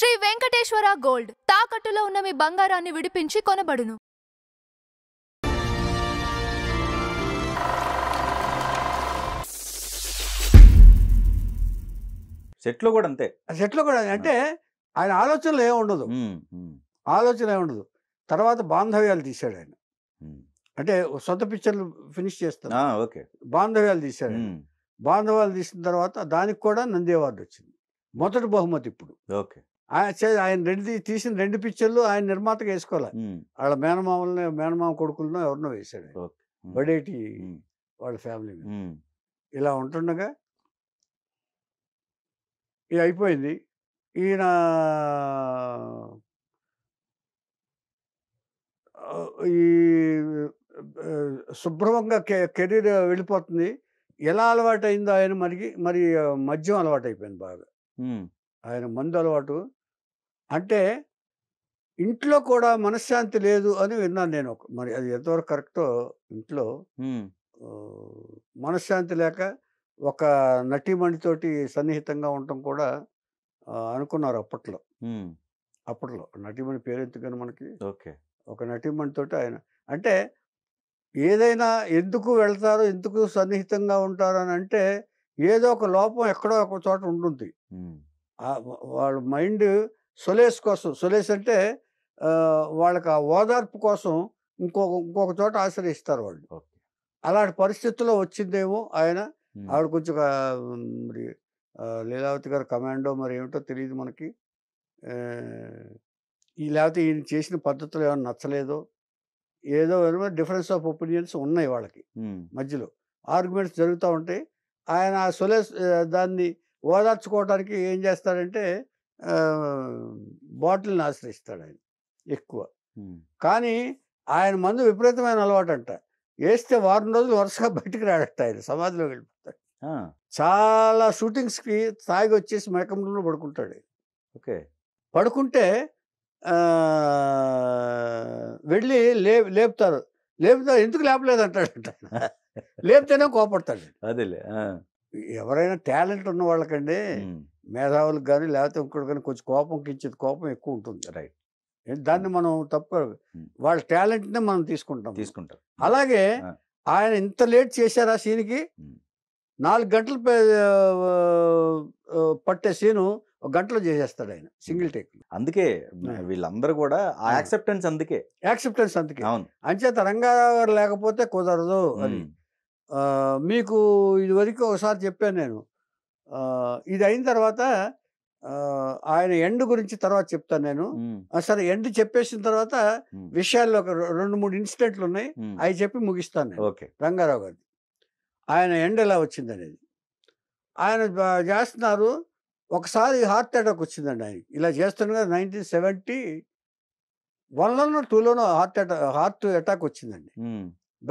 Shri Venkateswara gold తాకట్టులో ఉన్న మీ బంగారాన్ని విడిపించి కొనబడును. సెట్లో కూడా అంతే. సెట్లో కూడా అంటే ఆయన ఆలోచనలు ఏముండదు, ఆలోచన ఏముండదు. తర్వాత బాంధవ్యాలు తీశాడు ఆయన. అంటే సొంత పిక్చర్లు ఫినిష్ చేస్తాను, ఓకే, బాంధవ్యాలు తీశాడు. బాంధవ్యాలు తీసిన తర్వాత దానికి కూడా నంది అవార్డు వచ్చింది, మొదటి బహుమతి. ఇప్పుడు ఓకే, ఆయన తీసిన 2 పిక్చర్లు ఆయన నిర్మాతగా వేసుకోవాలి. వాళ్ళ మేనమామ కొడుకులను ఎవరినో వేశాడు, బడేటి వాళ్ళ ఫ్యామిలీ మీద. ఇలా ఉంటుండగా ఇది అయిపోయింది. ఈయన ఈ శుభ్రంగా కెరీర్ వెళ్ళిపోతుంది. ఎలా అలవాటు అయిందో ఆయన మరి మద్యం అలవాటు అయిపోయింది బాగా. ఆయన మందు అలవాటు. అంటే ఇంట్లో కూడా మనశ్శాంతి లేదు అని విన్నాను నేను. మరి అది ఎంతవరకు కరెక్టో. ఇంట్లో మనశ్శాంతి లేక ఒక నటీమణితోటి సన్నిహితంగా ఉండటం కూడా అనుకున్నారు అప్పట్లో. నటీమణి పేరెందుకని మనకి. ఓకే, ఒక నటీమణితోటి ఆయన అంటే ఏదైనా ఎందుకు వెళ్తారు, ఎందుకు సన్నిహితంగా ఉంటారు అని అంటే ఏదో ఒక లోపం ఎక్కడో ఒక చోట ఉంటుంది. వాళ్ళ మైండ్ సొలేస్ కోసం, సొలేస్ అంటే వాళ్ళకి ఆ ఓదార్పు కోసం ఇంకొక చోట ఆశ్రయిస్తారు వాళ్ళు. అలాంటి పరిస్థితుల్లో వచ్చిందేమో ఆయన. ఆవిడ కొంచెం మరి లీలావతి గారు కమాండో మరి ఏమిటో తెలియదు మనకి. లేకపోతే ఈయన చేసిన పద్ధతులు ఏమైనా నచ్చలేదో ఏదో డిఫరెన్స్ ఆఫ్ ఒపీనియన్స్ ఉన్నాయి వాళ్ళకి మధ్యలో. ఆర్గ్యుమెంట్స్ జరుగుతూ ఉంటాయి. ఆయన సొలేస్ దాన్ని ఓదార్చుకోవడానికి ఏం చేస్తాడంటే బాటిల్ని ఆశ్రయిస్తాడు ఆయన ఎక్కువ. కానీ ఆయన మందు విపరీతమైన అలవాటు అంట. వేస్తే వారం రోజులు వరుసగా బయటికి రాడట, ఆయన సమాధిలో వెళ్ళిపోతాడు. చాలా షూటింగ్స్కి తాగి వచ్చేసి మైకంలో పడుకుంటాడు. ఓకే, పడుకుంటే వెళ్ళి లేపుతారు. ఎందుకు లేపలేదంటాడంట. లేపితేనే కోపడతాడు. అదేలే. ఎవరైనా టాలెంట్ ఉన్న వాళ్ళకండి, మేధావులకు కానీ లేకపోతే ఇంకోటి కానీ కొంచెం కోపం ఎక్కువ ఉంటుంది. రైట్. దాన్ని మనం వాళ్ళ టాలెంట్నే మనం తీసుకుంటాం. అలాగే ఆయన ఇంత లేట్ చేశారు ఆ సీన్కి. 4 గంటలు పట్టే సీను 1 గంటలో చేసేస్తాడు ఆయన, సింగిల్ టేక్. అందుకే వీళ్ళందరూ కూడా ఆ యాక్సెప్టెన్స్ అందుకే. అవును. అంచేత రంగారావు గారు లేకపోతే కుదరదు అని. మీకు ఇది వరకు ఒకసారి చెప్పాను నేను. ఇది అయిన తర్వాత ఆయన ఎండ్ గురించి తర్వాత చెప్తాను నేను. సరే, ఎండ్ చెప్పేసిన తర్వాత విషయాల్లో ఒక 2-3 ఇన్సిడెంట్లు ఉన్నాయి, అవి చెప్పి ముగిస్తాను నేను. రంగారావు గారి ఆయన ఎండ్ ఎలా వచ్చింది అనేది. ఆయన చేస్తున్నారు. ఒకసారి హార్ట్ అటాక్ వచ్చిందండి ఆయనకి. ఇలా చేస్తుండగా 1971లోనో 2లోనో హార్ట్ అటాక్ వచ్చిందండి.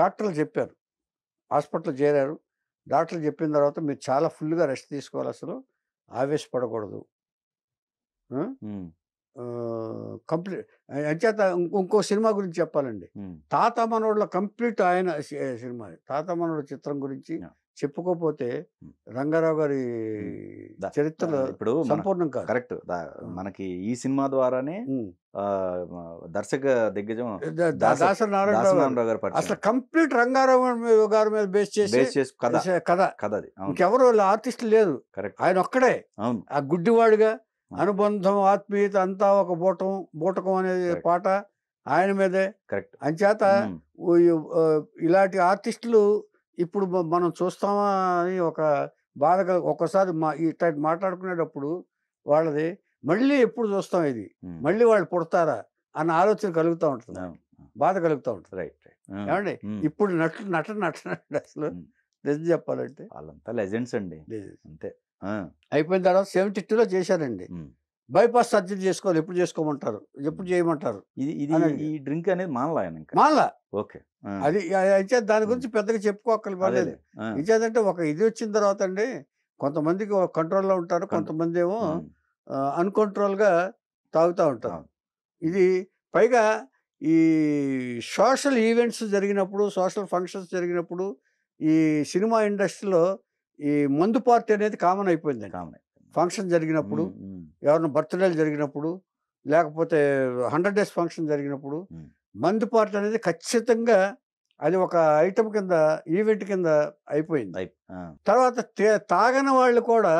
డాక్టర్లు చెప్పారు, హాస్పిటల్ చేరారు. డాక్టర్లు చెప్పిన తర్వాత మీరు చాలా ఫుల్గా రెస్ట్ తీసుకోవాలి, అసలు ఆవేశపడకూడదు, కంప్లీట్. అంచేత ఇంకో సినిమా గురించి చెప్పాలండి. తాత మనోళ్ళ కంప్లీట్ ఆయన సినిమా. తాత మనోళ్ళ చిత్రం గురించి చెప్పుకోపోతే రంగారావు గారి చరిత్రలో ఇప్పుడు సంపూర్ణం కాదు. కరెక్ట్. మనకి ఈ సినిమా ద్వారానే దర్శక దిగ్గజం దాసరి నారాయణరావు గారు అసలు కంప్లీట్ రంగారావు గారి మీద బేస్ చేసి కథ. ఇంకెవరు ఆర్టిస్టులు లేరు, ఆయన ఒక్కడే. ఆ గుడ్డివాడుగా అనుబంధం, ఆత్మీయత అంతా ఒక బూటకం అనేది పాట ఆయన మీదే. అంచేత ఇలాంటి ఆర్టిస్టులు ఇప్పుడు మనం చూస్తామా అని ఒక బాధగా ఒక్కసారి ఇట్లా మాట్లాడుకునేటప్పుడు వాళ్ళది మళ్ళీ ఎప్పుడు చూస్తాం, ఇది మళ్ళీ వాళ్ళు పుడతారా అన్న ఆలోచన కలుగుతూ ఉంటుంది, బాధ కలుగుతూ ఉంటుంది. ఏమండి, ఇప్పుడు నటన అసలు నిజం చెప్పాలంటే వాళ్ళంతా లెజెండ్స్ అండి. అంతే. అయిపోయిన తర్వాత 72లో చేశారండి. బైపాస్ సర్జరీ చేసుకోవాలి, ఎప్పుడు చేసుకోమంటారు, ఎప్పుడు చేయమంటారు. ఈ డ్రింక్ అనేది మానలా. ఓకే, అది అయితే దాని గురించి పెద్దగా చెప్పుకోక్కర్లేదు. ఇచ్చేదంటే ఒక ఇది వచ్చిన తర్వాత అండి, కొంతమందికి కంట్రోల్లో ఉంటారు, కొంతమంది ఏమో అన్కంట్రోల్గా తాగుతూ ఉంటారు. ఇది పైగా ఈ సోషల్ ఈవెంట్స్ జరిగినప్పుడు, సోషల్ ఫంక్షన్స్ జరిగినప్పుడు ఈ సినిమా ఇండస్ట్రీలో ఈ మందు పార్టీ అనేది కామన్ అయిపోయిందండి. ఫంక్షన్ జరిగినప్పుడు, ఎవరైనా బర్త్డేలు జరిగినప్పుడు, లేకపోతే 100 డేస్ ఫంక్షన్ జరిగినప్పుడు మందు పార్టీ అనేది ఖచ్చితంగా అది ఒక ఐటమ్ కింద, ఈవెంట్ కింద అయిపోయింది. తర్వాత తాగని వాళ్ళు కూడా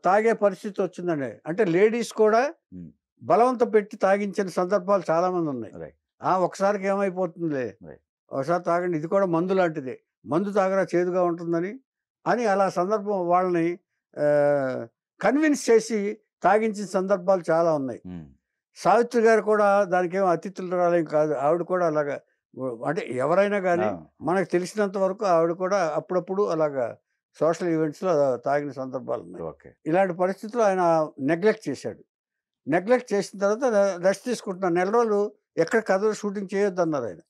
తాగే పరిస్థితి వచ్చిందండి. అంటే లేడీస్ కూడా బలవంతం పెట్టి తాగించిన సందర్భాలు చాలామంది ఉన్నాయి. ఒకసారికి ఏమైపోతుందిలే, ఒకసారి తాగండి, ఇది కూడా మందు లాంటిదే, మందు తాగరా చేదుగా ఉంటుందని అని అలా సందర్భం వాళ్ళని కన్విన్స్ చేసి తాగించిన సందర్భాలు చాలా ఉన్నాయి. సావిత్రి గారు కూడా దానికి ఏమో అతిథులు రాలేం కాదు, ఆవిడ కూడా అలాగా. అంటే ఎవరైనా కానీ మనకు తెలిసినంత వరకు ఆవిడ కూడా అప్పుడప్పుడు అలాగా సోషల్ ఈవెంట్స్లో తాగిన సందర్భాలు ఉన్నాయి. ఇలాంటి పరిస్థితుల్లో ఆయన నెగ్లెక్ట్ చేశాడు. నెగ్లెక్ట్ చేసిన తర్వాత రెస్ట్ తీసుకుంటున్నాను, నెల రోజులు ఎక్కడ కథలు షూటింగ్ చేయొద్దు అన్నారు ఆయన.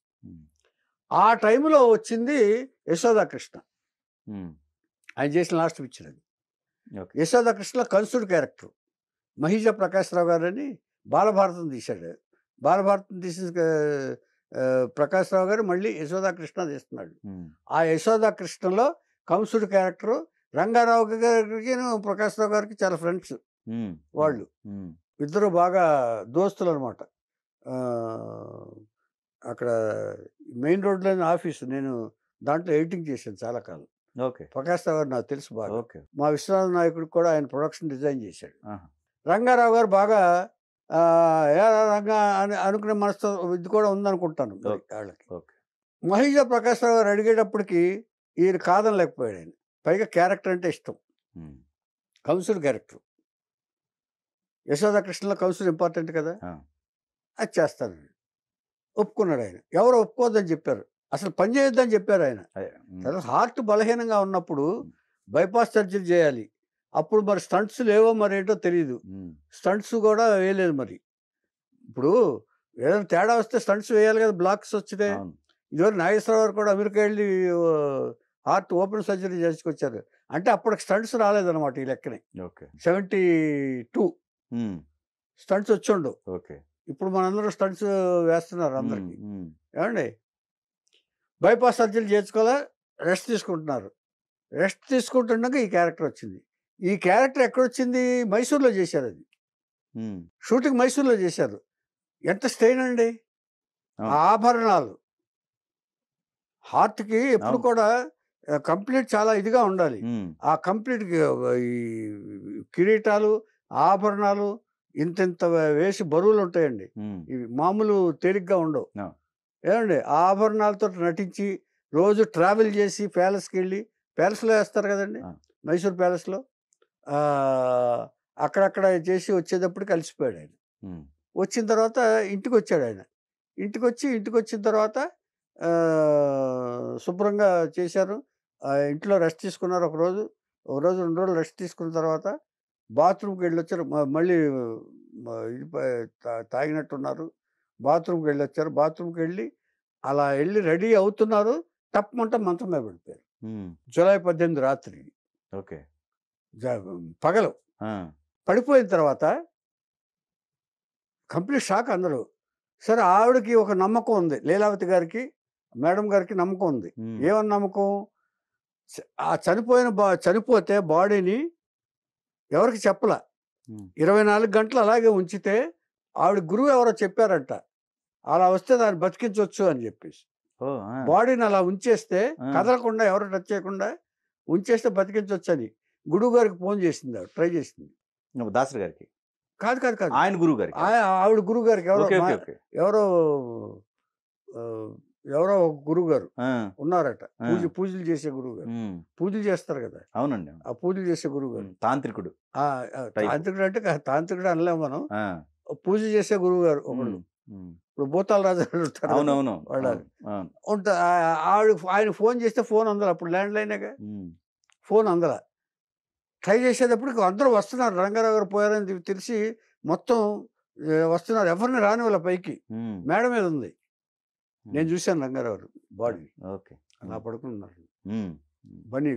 ఆ టైంలో వచ్చింది యశోదాకృష్ణ, ఆయన చేసిన లాస్ట్ పిక్చర్ అది. యశోదాకృష్ణ కంసుడు క్యారెక్టర్. మహిజా ప్రకాశ్రావు గారని బాలభారతం తీశాడు. బాలభారతం తీసిన ప్రకాశ్రావు గారు మళ్ళీ యశోదాకృష్ణ తీస్తున్నాడు. ఆ యశోదాకృష్ణలో కంసుడు క్యారెక్టరు. రంగారావు గారికి ప్రకాశ్రావు గారికి చాలా ఫ్రెండ్స్ వాళ్ళు. ఇద్దరు బాగా దోస్తులు అనమాట. అక్కడ మెయిన్ రోడ్లోని ఆఫీసు, నేను దాంట్లో ఎడిటింగ్ చేశాను చాలా కాలం. ప్రకాశ్రావు గారు నాకు తెలుసు బాగా. మా విశ్వనాథ నాయకుడికి కూడా ఆయన ప్రొడక్షన్ డిజైన్ చేశాడు. రంగారావు గారు బాగా రంగా అని అనుకునే మనసుతో ఇది కూడా ఉందనుకుంటాను వాళ్ళకి. మహిజా ప్రకాశ్రావు గారు అడిగేటప్పటికి ఈయన కాదనలేకపోయాడు ఆయన. పైగా క్యారెక్టర్ అంటే ఇష్టం, కంసుడు క్యారెక్టర్. యశోదాకృష్ణలో కంసుడు ఇంపార్టెంట్ కదా, అది చేస్తాను ఒప్పుకున్నాడు ఆయన. ఎవరు ఒప్పుకోవద్దని చెప్పారు, అసలు పని చేయొద్దని చెప్పారు ఆయన. తర్వాత హార్ట్ బలహీనంగా ఉన్నప్పుడు బైపాస్ సర్జరీ చేయాలి. అప్పుడు మరి స్టంట్స్ లేవో మరి ఏంటో తెలియదు, స్టంట్స్ కూడా వేయలేదు. మరి ఇప్పుడు ఏదైనా తేడా వస్తే స్టంట్స్ వేయాలి కదా, బ్లాక్స్ వచ్చితే. ఇదివరకు నాగేశ్వరరావు గారు కూడా అమెరికా వెళ్ళి హార్ట్ ఓపెన్ సర్జరీ చేసుకొచ్చారు. అంటే అప్పటికి స్టంట్స్ రాలేదన్నమాట ఈ లెక్కనే. 72 స్టంట్స్ వచ్చిండు. ఇప్పుడు మనందరూ స్టంట్స్ వేస్తున్నారు అందరికి. ఏమండి, బైపాస్ సర్జరీ చేసుకోవాలా, రెస్ట్ తీసుకుంటున్నారు. రెస్ట్ తీసుకుంటుండగా ఈ క్యారెక్టర్ వచ్చింది. ఈ క్యారెక్టర్ ఎక్కడొచ్చింది? మైసూర్లో చేశారు. అది షూటింగ్ మైసూర్లో చేశారు. ఎంత స్ట్రెయిన్ అండి. ఆభరణాలు హార్ట్కి ఎప్పుడు కూడా కంప్లీట్ చాలా ఇదిగా ఉండాలి. ఆ కంప్లీట్ ఈ కిరీటాలు, ఆభరణాలు ఇంత వేసి బరువులు ఉంటాయండి. ఇవి మామూలు తేలిగ్గా ఉండవు. ఏమండి, ఆభరణాలతో నటించి రోజు ట్రావెల్ చేసి ప్యాలెస్కి వెళ్ళి, ప్యాలెస్లో వేస్తారు కదండి, మైసూర్ ప్యాలెస్లో, అక్కడక్కడ చేసి వచ్చేటప్పుడు కలిసిపోయాడు ఆయన. వచ్చిన తర్వాత ఇంటికి వచ్చాడు ఆయన. ఇంటికి వచ్చిన తర్వాత శుభ్రంగా చేశారు. ఇంట్లో రెస్ట్ తీసుకున్నారు. ఒక రోజు 2 రోజులు రెస్ట్ తీసుకున్న తర్వాత బాత్రూమ్కి వెళ్ళొచ్చారు. మళ్ళీ ఇది తాగినట్టున్నారు. బాత్రూమ్కి వెళ్ళొచ్చారు. బాత్రూమ్కి వెళ్ళి అలా వెళ్ళి రెడీ అవుతున్నారు, తప్పమంట మంచం మీద పడిపోయారు. జూలై 18 రాత్రి, పగలు పడిపోయిన తర్వాత కంప్లీట్ షాక్ అందరూ. సరే, ఆవిడకి ఒక నమ్మకం ఉంది, లీలావతి గారికి, మేడం గారికి నమ్మకం ఉంది. ఏమని నమ్మకం? ఆ చనిపోతే బాడీని ఎవరికి చెప్పలా, 24 గంటలు అలాగే ఉంచితే ఆవిడ గురువు ఎవరో చెప్పారంట, అలా వస్తే దాన్ని బతికించవచ్చు అని చెప్పేసి. బాడీని అలా ఉంచేస్తే, కదలకుండా ఎవరు టచ్ చేయకుండా ఉంచేస్తే బతికించవచ్చు అని గురువు గారికి ఫోన్ చేసింది. ఆవిడ ట్రై చేసింది. దాసరి గారికి కాదు, ఆయన గురువు గారికి, ఆవిడ గురువు గారికి ఎవరో గురువు గారు ఉన్నారట, పూజలు చేసే గురువు గారు. పూజలు చేస్తారు కదా. అవునండి, ఆ పూజలు చేసే గురువు గారు. తాంత్రికుడు అంటే తాంత్రికుడు అనలేము మనం, పూజ చేసే గురువు గారు ఒకడు. ఇప్పుడు భూతాల రాజు ఉంటారు, వాళ్ళు ఆయన ఫోన్ చేస్తే ఫోన్ అందల, అప్పుడు ల్యాండ్ లైనేగా, ఫోన్ అందల. ట్రై చేసేటప్పటికి అందరూ వస్తున్నారు. రంగారావు గారు పోయారని తెలిసి మొత్తం వస్తున్నారు. ఎవరిని రాని వాళ్ళ పైకి మేడ మీద ఉంది. నేను చూశాను రంగారావు గారు బాడీ అలా పడుకున్నారు. బన్నీ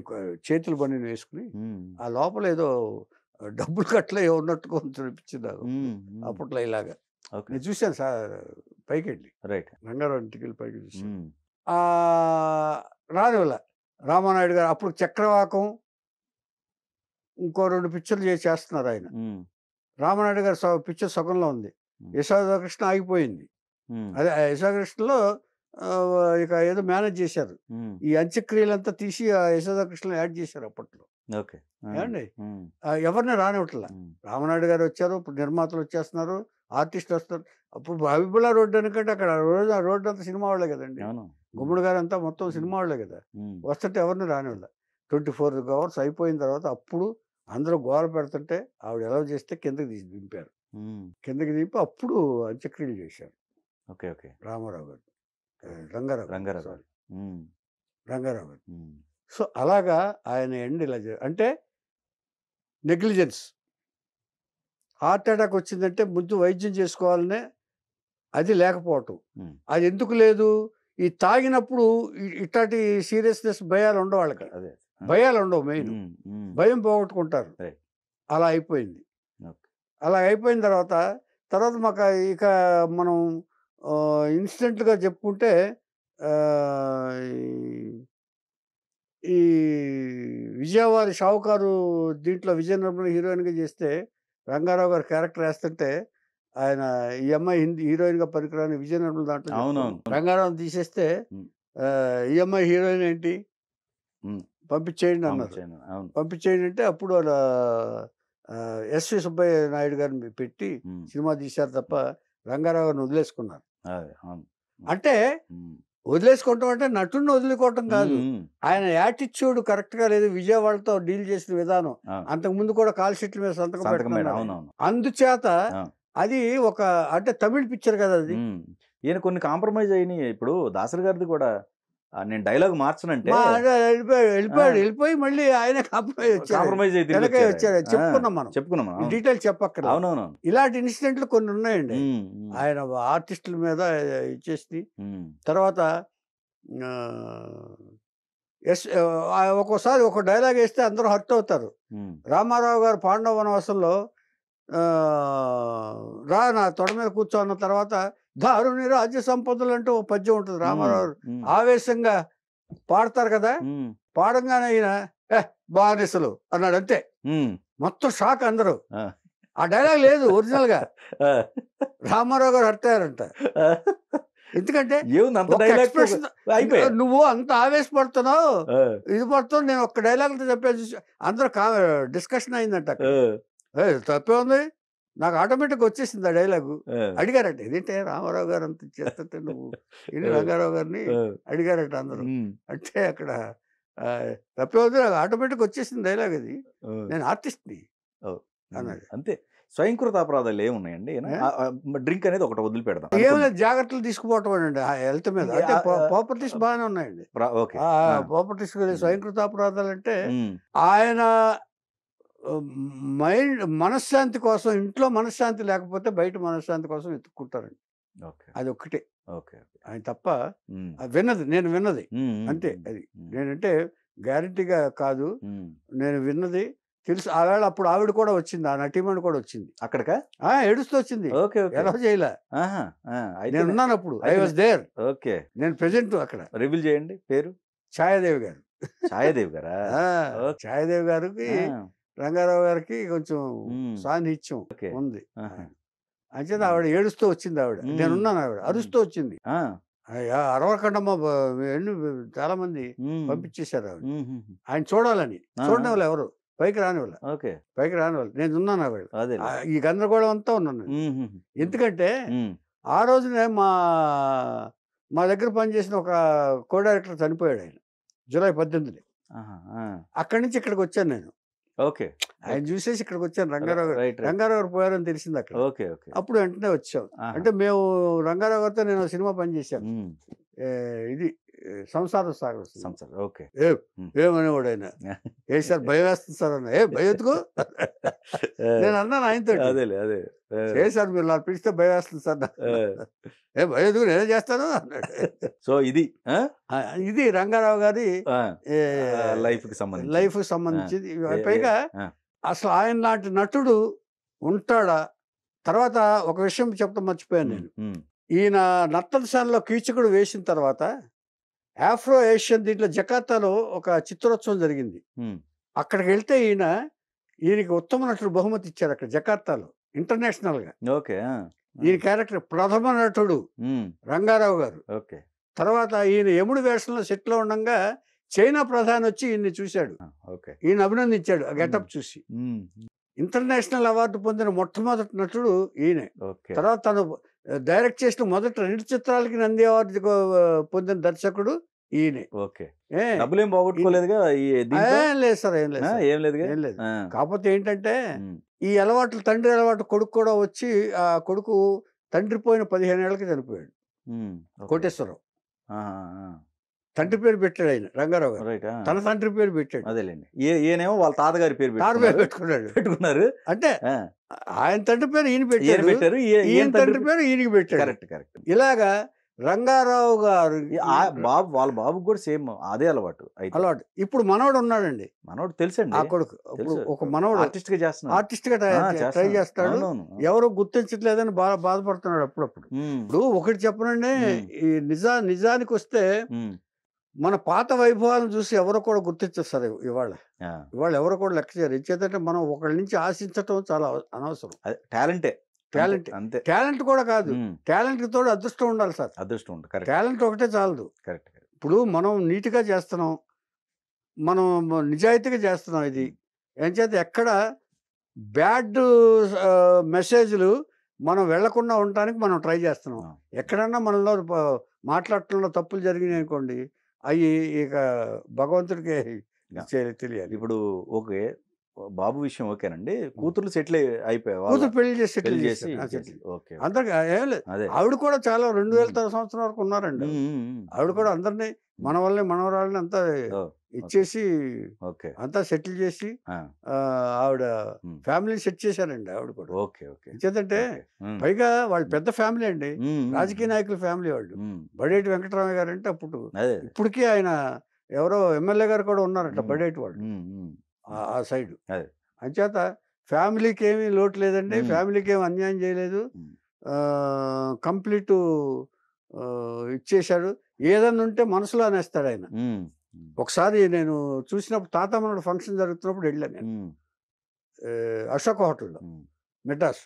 చేతులు బన్నీని వేసుకుని ఆ లోపల ఏదో డబ్బులు కట్టలే ఉన్నట్టుగా చూపించింది అప్పట్లో. ఇలాగా నేను చూశాను సార్, పైకి వెళ్ళి రంగారావు ఇంటికి వెళ్ళి పైకి చూశాను. రాని వాళ్ళ రామానాయుడు గారు అప్పుడు చక్రవాకం ఇంకో 2 పిక్చర్లు చేస్తున్నారు ఆయన. రామనాయుడు గారి పిక్చర్ సగంలో ఉంది. యశోదాకృష్ణ ఆగిపోయింది. అదే యశోదాకృష్ణలో ఇక ఏదో మేనేజ్ చేశారు. ఈ అంత్యక్రియలంతా తీసి ఆ యశోదాకృష్ణలో యాడ్ చేశారు అప్పట్లో. ఏమండి ఎవరిని రానివ్వట్లా. రామనాయుడు గారు వచ్చారు, ఇప్పుడు నిర్మాతలు వచ్చేస్తున్నారు, ఆర్టిస్టులు వస్తారు. అప్పుడు హబీబుల్లా రోడ్డు అనుకంటే అక్కడ రోడ్డు అంతా సినిమా వాళ్ళే కదండి. గుమ్మడి గారు అంతా మొత్తం సినిమా వాళ్ళే కదా. వస్తుంటే ఎవరిని రానివ్వలే. 24 hours అయిపోయిన తర్వాత అప్పుడు అందరూ గోల పెడుతుంటే ఆవిడ ఎలా చేస్తే కిందకి దింపారు. కిందకి దింపి అప్పుడు అంత్యక్రియలు చేశారు. రామారావు గారు, రంగారావు గారు. సో అలాగా ఆయన ఎండ్ ఇలా అంటే నెగ్లిజెన్స్. హార్ట్ అటాక్ వచ్చిందంటే ముందు వైద్యం చేసుకోవాలనే అది లేకపోవటం. అది ఎందుకు లేదు? ఈ తాగినప్పుడు ఇట్లాంటి సీరియస్నెస్ భయాలు ఉండవు వాళ్ళకి. భయాలు ఉండవు. మెయిన్ భయం పోగొట్టుకుంటారు. అలా అయిపోయింది. అలా అయిపోయిన తర్వాత మాకు ఇక మనం ఇన్సిడెంట్గా చెప్పుకుంటే ఈ విజయవాడ షావుకారు దీంట్లో విజయ నిర్మల హీరోయిన్గా చేస్తే రంగారావు గారు క్యారెక్టర్ వేస్తుంటే ఆయన ఈ అమ్మాయి హీరోయిన్గా పనికిరాని విజయ నిర్మల దాంట్లో రంగారావు తీసేస్తే ఈ అమ్మాయి హీరోయిన్ ఏంటి పంపించేయండి అన్నారు. పంపించేయండి అంటే అప్పుడు వాళ్ళ ఎస్వి సుబ్బయ్య నాయుడు గారిని పెట్టి సినిమా తీశారు తప్ప రంగారావు గారిని వదిలేసుకున్నారు. అంటే వదిలేసుకోవటం అంటే నటుడిని వదిలేకోవటం కాదు, ఆయన యాటిట్యూడ్ కరెక్ట్గా లేదు. విజయవాడతో డీల్ చేసిన విధానం అంతకుముందు కూడా కాల్ షీట్ల మీద సంతకం పెట్టారు. అందుచేత అది ఒక అంటే తమిళ్ పిక్చర్ కదా అది. ఈయన కొన్ని కాంప్రమైజ్ అయినాయి. ఇప్పుడు దాసరి గారిది కూడా నేను డైలాగ్ మార్చనంటే వెళ్ళిపోయి మళ్ళీ ఆయన కాంప్రమైజ్ వచ్చాడు. చెప్పుకున్నాం మనం డీటెయిల్ చెప్పక్కర్. అవునవును, ఇలాంటి ఇన్సిడెంట్లు కొన్ని ఉన్నాయండి. ఆయన ఆర్టిస్టుల మీద ఇచ్చేసి తర్వాత ఒక్కోసారి ఒక డైలాగ్ వేస్తే అందరూ హర్ట్ అవుతారు. రామారావు గారు పాండవ వనవాసంలో నా తొడ మీద కూర్చోన్న తర్వాత దారుని రాజ్య సంపదలు అంటూ ఒక పద్యం ఉంటుంది. రామారావు ఆవేశంగా పాడతారు కదా, పాడంగానే ఈయన బానిసలు అన్నాడు అంతే. మొత్తం షాక్ అందరూ. ఆ డైలాగ్ లేదు ఒరిజినల్ గా. రామారావు గారు హర్ట్ అయ్యారంట. ఎందుకంటే నువ్వు అంత ఆవేశపడుతున్నావు, ఇది పడుతున్నావు, నేను ఒక్క డైలాగ్ చెప్పేసి అందరూ డిస్కషన్ అయిందంట. తప్పే ఉంది, నాకు ఆటోమేటిక్గా వచ్చేసింది ఆ డైలాగు. అడిగారట ఇదేంటే రామారావు గారు అంత చేస్తుంటే నువ్వు ఇది రంగారావు గారిని అడిగారట అందరూ. అంటే అక్కడ తప్పే ఉంది, నాకు ఆటోమేటిక్గా వచ్చేసింది డైలాగ్, అది నేను ఆర్టిస్ట్ని అన్నాడు. అంతే. స్వయంకృత అపరాధాలు ఏమున్నాయండి? డ్రింక్ అనేది ఒకటి వదిలిపెడదాం, ఏం లేదు, జాగ్రత్తలు తీసుకుపోవటం అండి హెల్త్ మీద. అంటే ప్రాపర్టీస్ బాగానే ఉన్నాయండి. ప్రాపర్టీస్ స్వయంకృత అపరాధాలు అంటే ఆయన మనశ్శాంతి కోసం, ఇంట్లో మనశ్శాంతి లేకపోతే బయట మనశ్శాంతి కోసం వెతుక్కుంటారండి. అది ఒక్కటే ఆయన తప్ప నేను విన్నది అంతే. అది నేనంటే గ్యారంటీగా కాదు, నేను విన్నది తెలుసు. ఆవేళ అప్పుడు ఆవిడ కూడా వచ్చింది, ఆ నటీమణి కూడా వచ్చింది అక్కడికా, ఏడుస్తూ వచ్చింది. ఎలా చేయలే, నేను ఉన్నాను అప్పుడు. I was there. నేను ప్రెజెంట్ అక్కడ. రివీల్ చేయండి పేరు. ఛాయాదేవి గారు. ఛాయాదేవి గారా? ఛాయాదేవి గారికి రంగారావు గారికి కొంచెం సాన్నిహిత్యం ఉంది. అంచేత ఆవిడ ఏడుస్తూ వచ్చింది. ఆవిడ నేనున్నాను, ఆవిడ అరుస్తూ వచ్చింది. అరవకండమ్మ చాలా మంది పంపించేశారు ఆవిడ ఆయన చూడాలని. చూడడం వల్ల ఎవరు పైకి రానివాళ్ళ, నేను ఉన్నాను ఆవిడ. ఈ గందరగోళం అంతా ఉన్నాను. ఎందుకంటే ఆ రోజునే మా దగ్గర పనిచేసిన ఒక కో డైరెక్టర్ చనిపోయాడు. ఆయన జూలై 18. అక్కడి నుంచి ఇక్కడికి వచ్చాను నేను. ఆయన చూసేసి ఇక్కడికి వచ్చాను. రంగారావు గారు పోయారని తెలిసింది అక్కడ. అప్పుడు వెంటనే వచ్చాం. అంటే మేము రంగారావు గారితో నేను సినిమా పనిచేశాను, ఇది సంసార సాగర్. ఏమనేవాడు ఆయన, ఏ సార్ భయం వేస్తుంది సార్ అన్న. భయం ఎత్తుకో నేను అన్నాను ఆయనతో. ఏ సార్ మీరు నాకు పిలిస్తే భయం వేస్తుంది సార్. భయం ఎత్తుకు నేనే చేస్తాను అన్నాడు. సో ఇది రంగారావు గారి లైఫ్ కి సంబంధించింది. పైగా అసలు ఆయన లాంటి నటుడు ఉంటాడా? తర్వాత ఒక విషయం చెప్తా మర్చిపోయాను నేను. ఈయన నర్తనశాలలో కీచకుడు వేసిన తర్వాత ఆఫ్రో ఏషియన్ దీంట్లో జకార్తాలో ఒక చిత్రోత్సవం జరిగింది. అక్కడికి వెళ్తే ఈయన ఈయనకి ఉత్తమ నటుడు బహుమతి ఇచ్చారు అక్కడ జకార్తాలో ఇంటర్నేషనల్ గా. ఓకే. ఈయన క్యారెక్టర్ ప్రథమ నటుడు రంగారావు గారు. ఓకే. తర్వాత ఈయన యముడి వేషంలో సెట్ లో ఉండగా చైనా ప్రధాని వచ్చి ఈయన్ని చూశాడు, ఈయన అభినందించాడు ఆ గెటప్ చూసి. ఇంటర్నేషనల్ అవార్డు పొందిన మొట్టమొదటి నటుడు ఈయనే. తర్వాత తను డైరెక్ట్ చేసిన మొదటి 2 చిత్రాలకి నంది అవార్డు పొందిన దర్శకుడు ఈయనే. లేదు సార్, ఏం లేదు. కాకపోతే ఏంటంటే ఈ అలవాట్లు, తండ్రి అలవాటు కొడుకు కూడా వచ్చి, ఆ కొడుకు తండ్రి పోయిన 15 ఏళ్ళకి చనిపోయాడు. కోటేశ్వరరావు తండ్రి పేరు పెట్టాడు ఆయన, రంగారావు గారు తన తండ్రి పేరు పెట్టాడు. అదేలేండి. ఈయనేమో వాళ్ళ తాతగారి పేరు పెట్టుకున్నారు. అంటే ఆయన తండ్రి పేరు ఈయన పెట్టారు, ఈయన తండ్రి పేరు ఈయనకి పెట్టాడు. కరెక్ట్. ఇలాగా రంగారావు గారు బాబు, వాళ్ళ బాబుకి కూడా సేమ్ అదే అలవాటు. ఇప్పుడు మనోడు ఉన్నాడండి, మనోడు తెలుసండి, ఆ కొడుకు ఒక మనోడు ఆర్టిస్ట్ గా ట్రై చేస్తాడు. ఎవరు గుర్తించట్లేదని బాధపడుతున్నాడు అప్పుడప్పుడు. ఇప్పుడు ఒకటి చెప్పనండి, ఈ నిజానికి వస్తే మన పాత వైభవాలను చూసి ఎవరో కూడా గుర్తించేస్తారు. ఇవాళ ఎవరో కూడా లెక్క చేయరు. ఇచ్చేదంటే మనం ఒకళ్ళ నుంచి ఆశించటం చాలా అనవసరం. టాలెంట్ కూడా కాదు, టాలెంట్ తోడు అదృష్టం ఉండాలి సార్. టాలెంట్ ఒకటే చాలదు. ఇప్పుడు మనం నీట్గా చేస్తున్నాం, మనం నిజాయితీగా చేస్తున్నాం. ఇది ఎంచేత ఎక్కడ బ్యాడ్ మెసేజ్లు మనం వెళ్లకుండా ఉండటానికి మనం ట్రై చేస్తున్నాం. ఎక్కడన్నా మనలో మాట్లాడటంలో తప్పులు జరిగినాయి అనుకోండి, అవి ఇక భగవంతుడికి తెలియాలి. ఇప్పుడు ఓకే, బాబు విషయం ఓకేనండి. కూతురు సెటిల్ అయిపోయావు, కూతురు పెళ్లి చేసి అందరికి ఏం లేదు. ఆవిడ కూడా చాలా 2000 సంవత్సరం వరకు ఉన్నారండి. ఆవిడ కూడా అందరినీ మన వల్లే మనవరాళ్ళని అంతా ఇచ్చేసి అంతా సెటిల్ చేసి ఆవిడ ఫ్యామిలీని సెట్ చేశారండి. ఆవిడ కూడా ఇచ్చేదంటే పైగా వాళ్ళు పెద్ద ఫ్యామిలీ అండి, రాజకీయ నాయకుల ఫ్యామిలీ వాళ్ళు. బడేటి వెంకటరామయ్య గారు అంటే అప్పుడు, ఇప్పటికీ ఆయన ఎవరో ఎమ్మెల్యే గారు కూడా ఉన్నారంట బడేటి వాళ్ళు ఆ సైడ్. అంచేత ఫ్యామిలీకి ఏమీ లోటు లేదండి, ఫ్యామిలీకి ఏమి అన్యాయం చేయలేదు, కంప్లీట్ ఇచ్చేశాడు. ఏదన్నా ఉంటే మనసులో అనేస్తాడు ఆయన. ఒకసారి నేను చూసినప్పుడు తాతమ్మనుడు ఫంక్షన్ జరుగుతున్నప్పుడు వెళ్ళాను నేను, అశోక్ హోటల్లో మెడ్రాస్.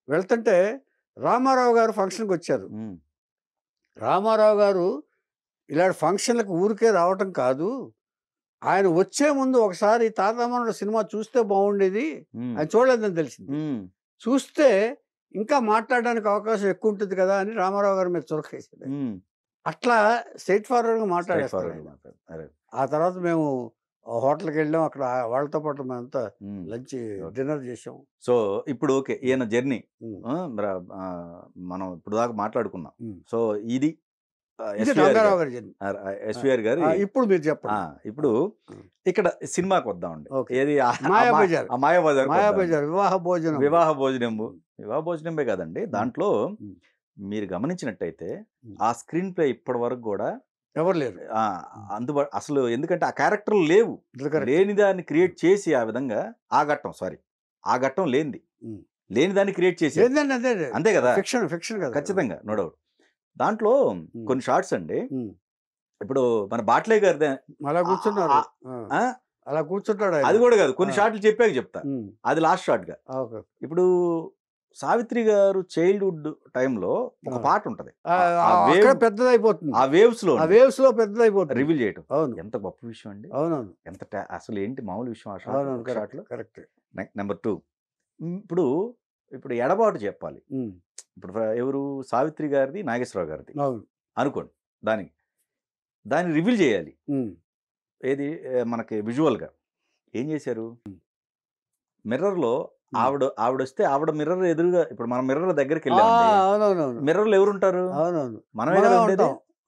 వెళ్తుంటే రామారావు గారు ఫంక్షన్కి వచ్చారు. రామారావు గారు ఇలాంటి ఫంక్షన్లకు ఊరికే రావటం కాదు, ఆయన వచ్చే ముందు ఒకసారి తాతమ్మనుడు సినిమా చూస్తే బాగుండేది, ఆయన చూడలేదని తెలిసింది. చూస్తే ఇంకా మాట్లాడడానికి అవకాశం ఎక్కువ ఉంటుంది కదా అని రామారావు గారి మీద చురకేసాడు. అట్లా స్ట్రైట్ ఫార్వర్డ్గా మాట్లాడేస్తారు. ఆ తర్వాత మేము హోటల్కి వెళ్ళాం, అక్కడ వాళ్ళతో పాటు మేమంతా లంచ్ డిన్నర్ చేసాం. సో ఇప్పుడు ఓకే, ఈయన జర్నీ మనం ఇప్పుడు దాకా మాట్లాడుకున్నాం. సో ఇది ఎస్విఆర్ గారు. ఇప్పుడు మీరు చెప్పండి. ఇప్పుడు ఇక్కడ సినిమాకి వద్దామండి. ఏది మాయాబజార్ వివాహ భోజనంబే కాదండి. దాంట్లో మీరు గమనించినట్టయితే ఆ స్క్రీన్ ప్లే ఇప్పటి వరకు కూడా ఎవరు లేరు అందుబాటు అసలు. ఎందుకంటే ఆ క్యారెక్టర్లు లేవు, లేని దాన్ని క్రియేట్ చేసి ఆ విధంగా ఆ ఘట్టం లేని దాన్ని క్రియేట్ చేసి అంతే కదా, ఫిక్షన్ ఖచ్చితంగా, నో డౌట్. దాంట్లో కొన్ని షార్ట్స్ అండి, ఇప్పుడు మన బాట్లే గారి అలా కూర్చుంటాడు, అది కూడా కాదు, కొన్ని షార్ట్లు చెప్పాక చెప్తా, అది లాస్ట్ షార్ట్ గా. ఇప్పుడు సావిత్రి గారు చైల్డ్హుడ్ టైంలో ఒక పాట ఉంటది, పెద్దదైపోతుంది, ఆ వేవ్స్ లో పెద్దదైపోతుంది, రివీల్ చేయటం. ఎంత గొప్ప విషయం అండి. అవునవును, ఎంత అసలు ఏంటి మామూలు విషయం ఆ షాట్ లో. కరెక్ట్. నెంబర్ 2, ఇప్పుడు ఎడబాటు చెప్పాలి. ఇప్పుడు ఎవరు, సావిత్రి గారిది నాగేశ్వరరావు గారిది అనుకోండి, దాన్ని రివీల్ చేయాలి. ఏది మనకి విజువల్ గా ఏం చేశారు, మిర్రర్ లో ఆవిడ వస్తే ఆవిడ మిర్రర్ ఎదురుగా, ఇప్పుడు మనం మిర్రర్ దగ్గరికి వెళ్ళాము, మిర్రర్ లో ఎవరు ఉంటారు, మనమే ఉండేది,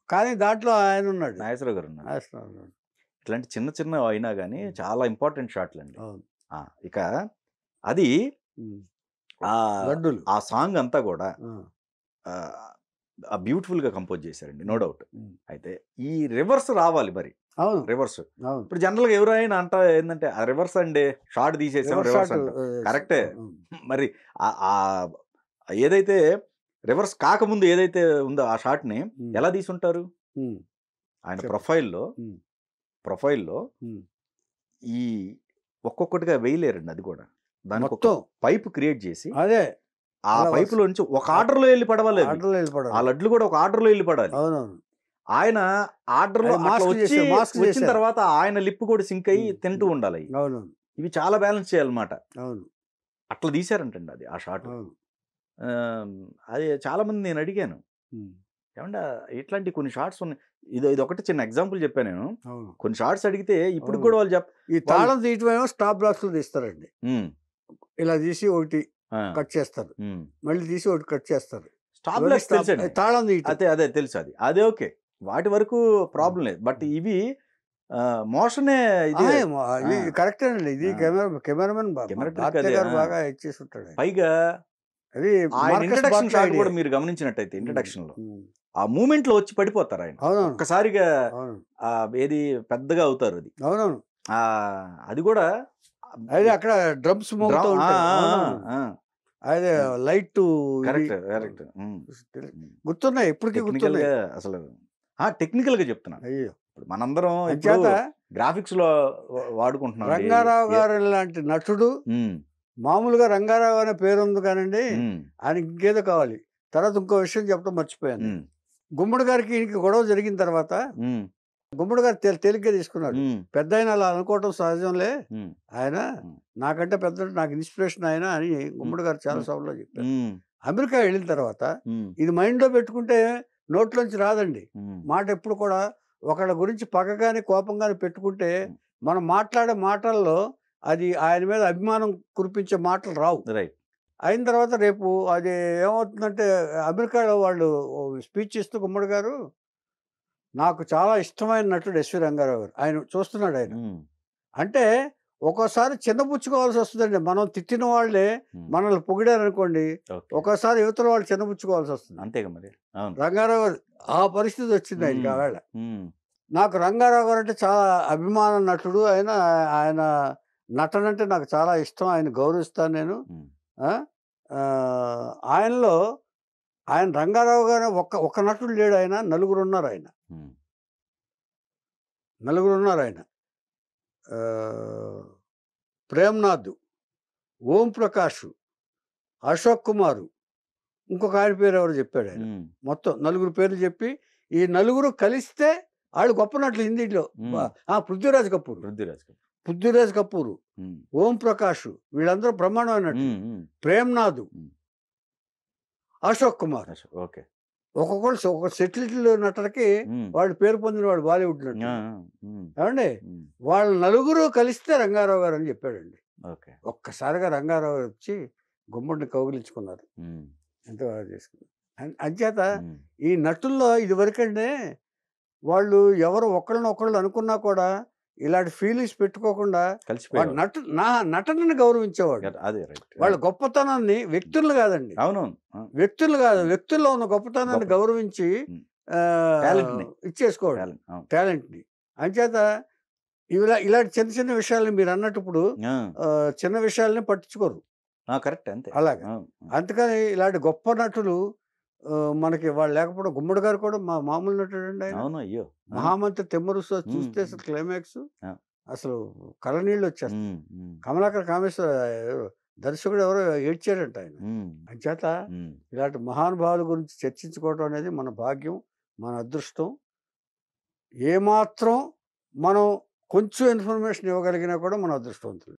కానీ దాంట్లో ఆయన ఉన్నాడు, నాగేశ్వరరావు గారు ఉన్నారు. ఇట్లాంటి చిన్న చిన్న అయినా కానీ చాలా ఇంపార్టెంట్ షాట్లు అండి. ఇక అది ఆ సాంగ్ అంతా కూడా బ్యూటిఫుల్ గా కంపోజ్ చేశారండి, నో డౌట్. అయితే ఈ రివర్స్ రావాలి మరి, రివర్స్. ఇప్పుడు జనరల్ గా ఎవరైనా ఏంటంటే ఆ రివర్స్ అండి, షార్ట్ తీసేసాం రివర్స్ అంటే కరెక్టే. మరి ఏదైతే రివర్స్ కాకముందు ఏదైతే ఉందో ఆ షార్ట్ ని ఎలా తీసుంటారు, ఆయన ప్రొఫైల్లో ఈ ఒక్కొక్కటిగా వేయలేరండి అది కూడా. దానికి ఒక మొత్తం పైప్ క్రియేట్ చేసి అదే ఆ అలా పైపులో నుంచి ఒక ఆర్డర్లో వెళ్ళి పడవాలి అవి. ఆర్డర్లో ఆ వెళ్ళిపడాలి. లడ్లు కూడా ఒక ఆర్డర్లో వెళ్ళి పడాలి. అవునవును. ఆయన ఆర్డర్లో అది మాస్క్ వచ్చి చేశారు, మాస్క్ వచ్చిన చేశారు. తర్వాత ఆయన లిప్ కూడా సింక్ అయ్యి తింటూ ఉండాలి. అవునవును. ఇవి చాలా బ్యాలెన్స్ చేయాలన్నమాట. అవును. అట్లా తీశారంటండి అది ఆ షాట్. అవును. అది చాలా మంది నేను అడిగాను, ఏమంటే ఇట్లాంటి కొన్ని షార్ట్స్ ఉన్నాయి. ఇది ఒకటి చిన్న ఎగ్జాంపుల్ చెప్పాను నేను. అవును. కొన్ని షార్ట్స్ అడిగితే ఇప్పుడు అవును. కూడా వాళ్ళు ఈ తాళం తీయటమేమో స్టాప్ బ్లాక్స్లో తీస్తారండి. ఉమ్, ఇలా తీసి ఒకటి ఆ, కట్ చేస్తారు, ఉమ్. మళ్ళీ తీసి ఒకటి కట్ చేస్తారు. స్టాప్ ఇవన్నీ బ్లాక్స్ తెలుసండి. తాళం తీయటం. అదే తెలుసు, అదే ఓకే, వాటి వరకు ప్రాబ్లం లేదు. బట్ ఇవి మోషనే ఇది కరెక్టేనండి. ఇది కెమెరామెన్ గారు బాగా ఇచ్చేసి ఉంటాడు. పైగా అది ఆయన ఇంట్రడక్షన్ షాట్ కూడా మీరు గమనించినట్టయితే ఇంట్రడక్షన్ లో ఆ మూమెంట్ లో వచ్చి పడిపోతారు ఆయన. అవునవును. ఒక్కసారిగా అవును. ఏది పెద్దగా అవుతారు అది. అవునవును. అది కూడా అది అక్కడ డ్రమ్స్ మోగుతూ ఉంటాయి. అదే లైట్ కరెక్ట్ కరెక్ట్ గుర్తున్నాయి, ఇప్పటికీ గుర్తున్నాయి. అసలు టెక్నికల్ గా చెప్తున్నాను. అయ్యో, ఇప్పుడు మనందరం గ్రాఫిక్స్ లో వాడుకుంటున్నాం. రంగారావు గారు లాంటి నటుడు, మామూలుగా రంగారావు అనే పేరు ఉంది కానండి, ఆయనకి ఇంకేదో కావాలి. తర్వాత ఇంకో విషయం చెప్పడం మర్చిపోయాను. గుమ్మడి గారికి ఈయనకి గొడవ జరిగిన తర్వాత గుమ్మడి గారు తేలిగ్గా తీసుకున్నాడు. పెద్ద ఆయన అలా అనుకోవటం సహజంలే, ఆయన నాకంటే పెద్ద, నాకు ఇన్స్పిరేషన్ ఆయన అని గుమ్మడి గారు చాలా సభలో చెప్పారు. అమెరికా వెళ్ళిన తర్వాత ఇది మైండ్లో పెట్టుకుంటే నోట్లోంచి రాదండి మాట. ఎప్పుడు కూడా ఒకళ్ళ గురించి పగ కానీ కోపం కానీ పెట్టుకుంటే మనం మాట్లాడే మాటల్లో అది ఆయన మీద అభిమానం కురిపించే మాటలు రావు. అయిన తర్వాత రేపు అది ఏమవుతుందంటే, అమెరికాలో వాళ్ళు స్పీచ్ ఇస్తూ గుమ్మడి గారు, నాకు చాలా ఇష్టమైన నటుడు ఎస్వి రంగారావు గారు, ఆయన చూస్తున్నాడు. ఆయన అంటే ఒక్కోసారి చిన్నపుచ్చుకోవాల్సి వస్తుందండి. మనం తిట్టిన వాళ్ళే మనల్ని పొగిడారనుకోండి, ఒక్కోసారి యువతల వాళ్ళు చిన్నపుచ్చుకోవాల్సి వస్తుంది. అంతేగా మరి. రంగారావు గారు ఆ పరిస్థితి వచ్చింది ఆయనకి. ఆవేళ నాకు రంగారావు గారు అంటే చాలా అభిమాన నటుడు. ఆయన నటన అంటే నాకు చాలా ఇష్టం, ఆయన గౌరవిస్తాను నేను. ఆయనలో ఆయన రంగారావు గారు ఒక్క నటుడు లేడు, ఆయన నలుగురు ఉన్నారు. ఆయన ప్రేమ్నాథ్, ఓం ప్రకాష్, అశోక్ కుమారు, ఇంకొక ఆయన పేరు ఎవరు చెప్పాడు ఆయన. మొత్తం నలుగురు పేర్లు చెప్పి, ఈ నలుగురు కలిస్తే వాళ్ళు గొప్ప నటులు హిందీలో. పృథ్వీరాజ్ కపూర్, ఓం ప్రకాష్, వీళ్ళందరూ బ్రహ్మాండమైన నటులు. ప్రేమ్నాథ్, అశోక్ కుమార్, ఒక్కొక్కరు ఒక సెటిల్ నటులకి వాళ్ళు పేరు పొందిన వాడు బాలీవుడ్ నటులు. ఏమండి, వాళ్ళ నలుగురు కలిస్తే రంగారావు గారు అని చెప్పాడండి. ఒక్కసారిగా రంగారావు వచ్చి గుమ్మడిని కౌగిలించుకున్నారు. ఎంతో బాగా చేసుకున్నారు. అంచేత ఈ నటుల్లో ఇది వరకంటే వాళ్ళు ఎవరు ఒకళ్ళనొకళ్ళు అనుకున్నా కూడా ఇలాంటి ఫీలింగ్స్ పెట్టుకోకుండా వాడు నటనని గౌరవించేవాడు. వాళ్ళ గొప్పతనాన్ని, వ్యక్తులను కాదండి, వ్యక్తుల్లో ఉన్న గొప్పతనాన్ని గౌరవించి ఇచ్చేసుకోవడం, టాలెంట్ని. అంచేత ఇలాంటి చిన్న చిన్న విషయాలని మీరు అన్నప్పుడు చిన్న విషయాలని పట్టించుకోరు. కరెక్ట్, అంతే. అలాగే అందుకని ఇలాంటి గొప్ప నటులు మనకి వాళ్ళు లేకపోవడం. గుమ్మడి గారు కూడా మామూలు నటుడు అండి ఆయన. మహామంత్రి తెమ్మరుసు చూస్తే అసలు క్లైమాక్స్ అసలు కళ్ళనీళ్ళు వచ్చేస్తాయి. కమలాకర్ కామేశ్వర దర్శకుడు ఎవరో ఏడ్చాడంట ఆయన. అంచేత ఇలాంటి మహానుభావుల గురించి చర్చించుకోవడం అనేది మన భాగ్యం, మన అదృష్టం. ఏమాత్రం మనం కొంచెం ఇన్ఫర్మేషన్ ఇవ్వగలిగినా కూడా మన అదృష్టవంతులు.